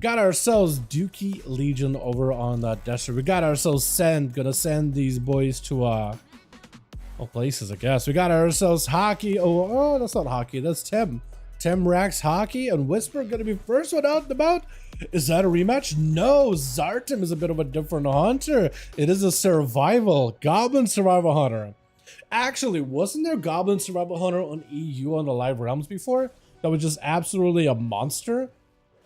got ourselves Dookie Legion over on that desert. We got ourselves gonna send these boys to well, places, I guess. We got ourselves Hockey. Oh, that's not Hockey, that's Tim. Tim Rax Hockey and Whisper gonna be first one out and about. Is that a rematch? No, Zartim is a bit of a different hunter. It is a survival, Goblin Survival Hunter. Actually, wasn't there Goblin Survival Hunter on EU on the Live Realms before? That was just absolutely a monster?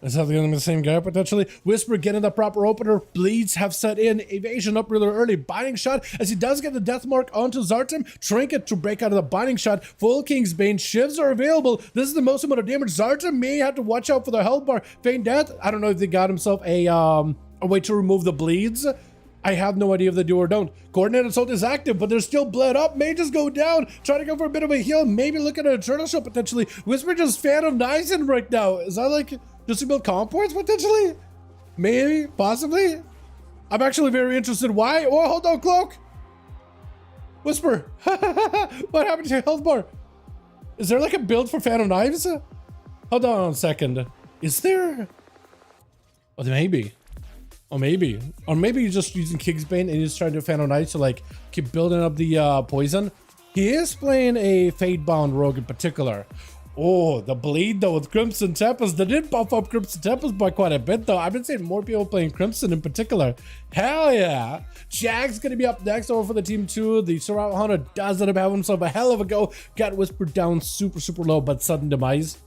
Is that gonna be the same guy potentially? Whisper getting the proper opener. Bleeds have set in. Evasion up really early. Binding shot as he does get the death mark onto Zartim. Trinket to break out of the binding shot. Full King's Bane. Shivs are available. This is the most amount of damage. Zartim may have to watch out for the health bar. Feign death. I don't know if they got himself a way to remove the bleeds. I have no idea if they do or don't. Coordinated Assault is active, but they're still bled up. May just go down. Trying to go for a bit of a heal. Maybe look at a turtle shot potentially. Whisper just Phantom Knives in right now. Is that like just to build comp points potentially? Maybe, possibly. I'm actually very interested. Why? Oh, hold on, Cloak. Whisper. What happened to your health bar? Is there like a build for Phantom Knives? Hold on a second. Is there? Oh, maybe. Or maybe you're just using Kingsbane and you're just trying to Phantom Knights to like keep building up the poison. He is playing a Fate-bound rogue in particular. Oh, the bleed though with Crimson Tempest. They did buff up Crimson Tempest by quite a bit though. I've been seeing more people playing Crimson in particular. Hell yeah. Jag's gonna be up next over for the team 2. The Survival Hunter does end up having himself a hell of a go. Got whispered down super low, but sudden demise.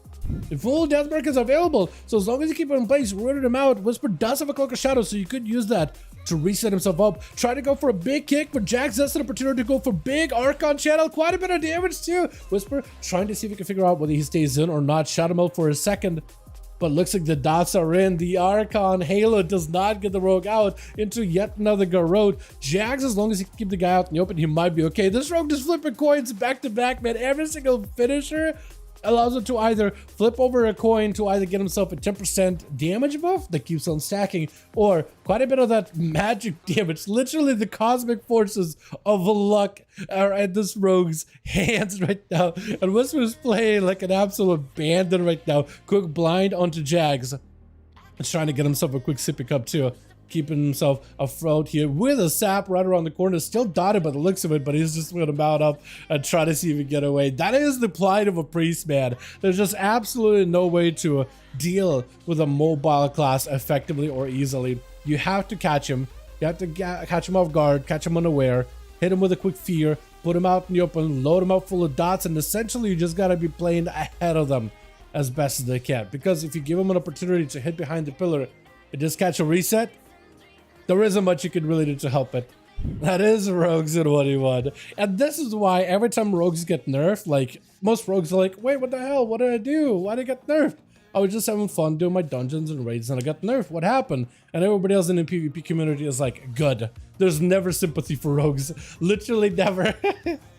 The full death mark is available, so as long as you keep it in place, rooted him out. Whisper does have a Cloak of Shadow, so you could use that to reset himself up. Try to go for a big kick, but Jack's just an opportunity to go for big Archon channel. Quite a bit of damage too. Whisper trying to see if he can figure out whether he stays in or not. Shut him out for a second, but looks like the dots are in. The Archon Halo does not get the rogue out into yet another Garrote. Jags, as long as he can keep the guy out in the open, he might be okay. This rogue just flipping coins back to back, man. Every single finisher allows him to either flip over a coin to either get himself a 10% damage buff that keeps on stacking, or quite a bit of that magic damage. Literally the cosmic forces of luck are at this rogue's hands right now. And Whisper's playing like an absolute bandit right now. Quick blind onto Jags. He's trying to get himself a quick sippy cup too. Keeping himself afloat here with a sap right around the corner. Still dotted by the looks of it, but he's just going to mount up and try to see if he can get away. That is the plight of a priest, man. There's just absolutely no way to deal with a mobile class effectively or easily. You have to catch him. You have to catch him off guard, catch him unaware, hit him with a quick fear, put him out in the open, load him up full of dots, and essentially you just got to be playing ahead of them as best as they can. Because if you give him an opportunity to hit behind the pillar and just catch a reset, there isn't much you can really do to help it. That is rogues in 1v1. And this is why every time rogues get nerfed, like most rogues are like, wait, what the hell? What did I do? Why did I get nerfed? I was just having fun doing my dungeons and raids and I got nerfed. What happened? And everybody else in the PvP community is like, good. There's never sympathy for rogues. Literally never.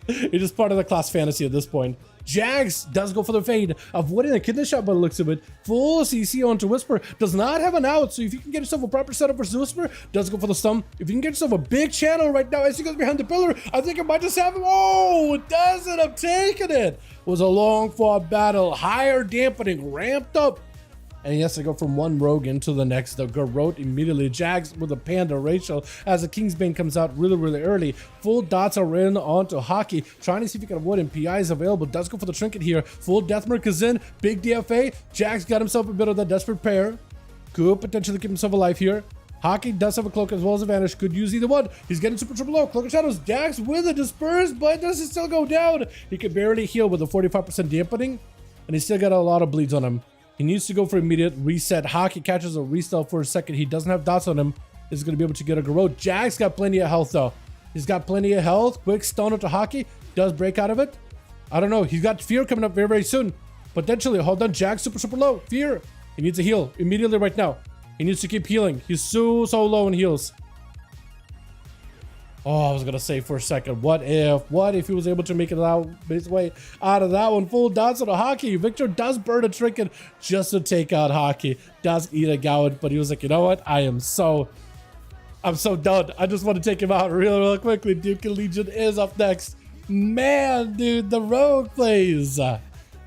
It's just part of the class fantasy at this point. Jags does go for the fade, avoiding a kidney shot by the looks of it. Full CC onto Whisper, does not have an out, so if you can get yourself a proper setup versus Whisper, does go for the stun. If you can get yourself a big channel right now as he goes behind the pillar, I think it might just have him. Oh, it does end up taking it. It was a long fought battle, higher dampening, ramped up. And he has to go from one rogue into the next. The Garrote immediately Jags with a Panda Rachel as the Kingsbane comes out really early. Full dots are in onto Hockey, trying to see if he can avoid him. PI is available, does go for the trinket here. Full Deathmark is in, big DFA. Jags got himself a bit of that desperate pair. Could potentially keep himself alive here. Hockey does have a cloak as well as a vanish. Could use either one. He's getting super triple low. Cloak of Shadows. Jags with a disperse, but does he still go down? He can barely heal with a 45% dampening, and he's still got a lot of bleeds on him. He needs to go for immediate reset. Hockey catches a restyle for a second. He doesn't have dots on him. He's going to be able to get a Garrote. Jags got plenty of health though. He's got plenty of health. Quick stun into Hockey. Does break out of it. I don't know. He's got Fear coming up very soon. Potentially. Hold on. Jags super low. Fear. He needs a heal immediately right now. He needs to keep healing. He's so low in heals. Oh, I was gonna say for a second, what if he was able to make it out his way out of that one? Full dots on a Hockey. Victor does burn a trinket just to take out Hockey. Does eat a Gowan, but he was like, you know what? I'm so done. I just want to take him out real quickly. Duke Legion is up next. Man, dude, the rogue plays.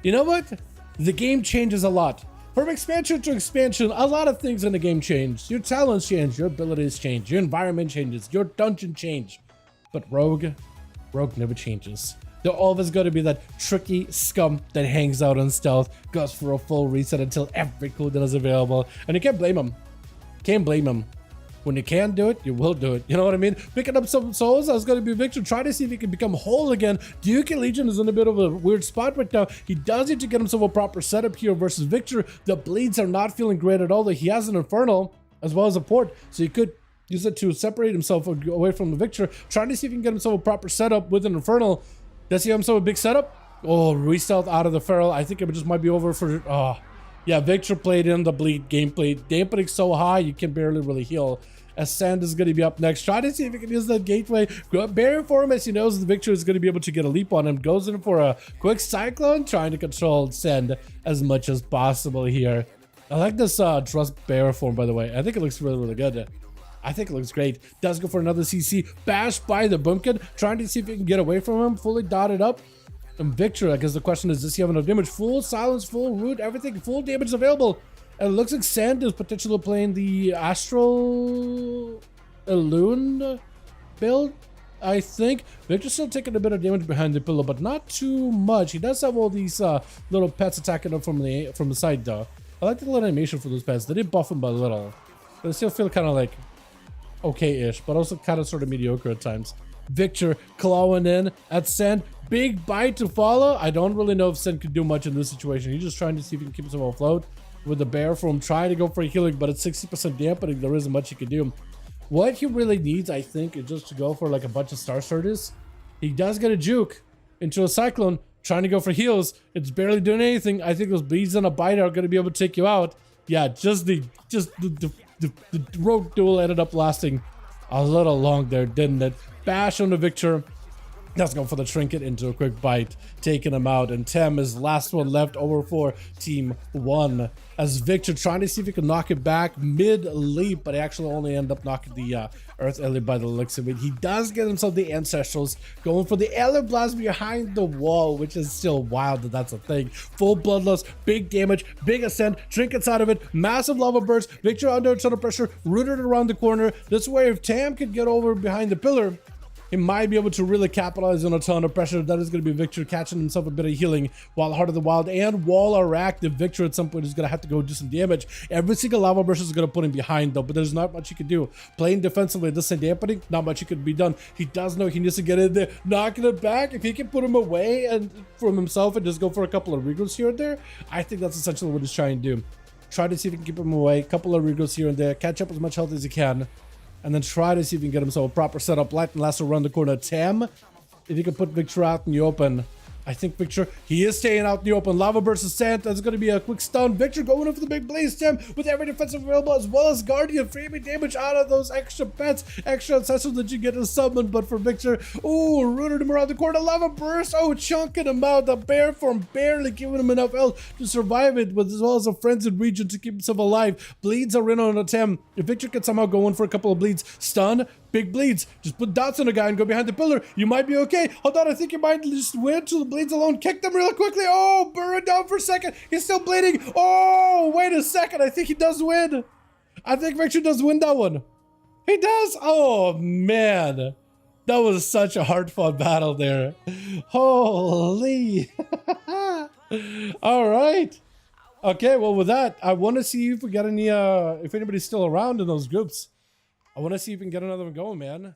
You know what? The game changes a lot. From expansion to expansion, a lot of things in the game change. Your talents change, your abilities change, your environment changes, your dungeon change. But Rogue never changes. They're always going to be that tricky scum that hangs out on stealth, goes for a full reset until every cooldown is available. And you can't blame them. Can't blame them. When you can do it, you will do it. You know what I mean? Picking up some souls, that's going to be Victor. Try to see if he can become whole again. Duke Legion is in a bit of a weird spot right now. He does need to get himself a proper setup here versus Victor. The bleeds are not feeling great at all. Though he has an Infernal as well as a port, so he could use it to separate himself away from the Victor. Trying to see if he can get himself a proper setup with an Infernal. Does he have himself a big setup? Oh, re-stealth out of the Feral. I think it just might be over for... Oh, yeah, Victor played in the bleed gameplay. Dampening so high, you can barely really heal. Ascend is going to be up next. Try to see if he can use that gateway. Barrier for him as he knows the Victor is going to be able to get a leap on him. Goes in for a quick cyclone, trying to control Send as much as possible here. I like this Trust Barrier form, by the way. I think it looks really, really good. I think it looks great. Does go for another CC. Bashed by the Bumpkin. Trying to see if he can get away from him. Fully dotted up. And Victor, I guess the question is, does he have enough damage? Full silence, full root, everything. Full damage available. And it looks like Sand is potentially playing the Astral Illusion build, I think. Victor's still taking a bit of damage behind the pillow, but not too much. He does have all these little pets attacking him from the side, though. I like the little animation for those pets. They did buff him by a little. But they still feel kind of like okay-ish, but also kind of sort of mediocre at times. Victor clawing in at Sand. Big bite to follow. I don't really know if Sand could do much in this situation. He's just trying to see if he can keep himself afloat. With the bear from trying to go for healing, but it's 60% dampening. There isn't much he can do. What he really needs, I think, is just to go for like a bunch of Star Surges. He does get a juke into a Cyclone, trying to go for heals. It's barely doing anything. I think those beads and a bite are going to be able to take you out. Yeah, just the rogue duel ended up lasting a little long there, didn't it? Bash on the Victor. Let's go for the trinket into a quick bite, taking him out. And Tem is last one left over for Team 1. As Victor trying to see if he can knock it back mid-leap, but he actually only end up knocking the Earth Ellie by the looks of it. He does get himself the Ancestrals, going for the Elder Blast behind the wall, which is still wild that that's a thing. Full Bloodlust, big damage, big Ascent, trinkets out of it, massive lava burst. Victor under a ton of pressure, rooted around the corner. This way, if Tam could get over behind the pillar, he might be able to really capitalize on a ton of pressure. That is going to be Victor catching himself a bit of healing while Heart of the Wild and Wall are active. Victor at some point is going to have to go do some damage. Every single lava burst is going to put him behind though, but there's not much you can do. Playing defensively, this is dampening, not much you can be done. He does know he needs to get in there, knocking it back. If he can put him away and from himself and just go for a couple of regroups here and there, I think that's essentially what he's trying to do. Try to see if he can keep him away, couple of regroups here and there, catch up as much health as he can. And then try to see if he can get himself a proper setup. Light and Lasso around the corner. Tam, if he can put Victor out in the open. I think Victor, he is staying out in the open. Lava versus Sand. That's going to be a quick stun. Victor going in for the big blaze. Tam with every defensive available as well as Guardian. Framing damage out of those extra pets. Extra ancestors that you get to summon. But for Victor, oh, rooted him around the corner. Lava burst. Oh, chunking him out. The bear form barely giving him enough health to survive it. As well as a frenzied region to keep himself alive. Bleeds are in on a Tam. If Victor can somehow go in for a couple of bleeds. Stun. Big bleeds. Just put dots on a guy and go behind the pillar. You might be okay. Hold on, I think you might just win till the bleeds alone. Kick them real quickly. Oh, burn down for a second. He's still bleeding. Oh, wait a second. I think he does win. I think Victor does win that one. He does. Oh, man. That was such a hard-fought battle there. Holy. All right. Okay, well, with that, I want to see if we got any, if anybody's still around in those groups. I want to see if we can get another one going, man.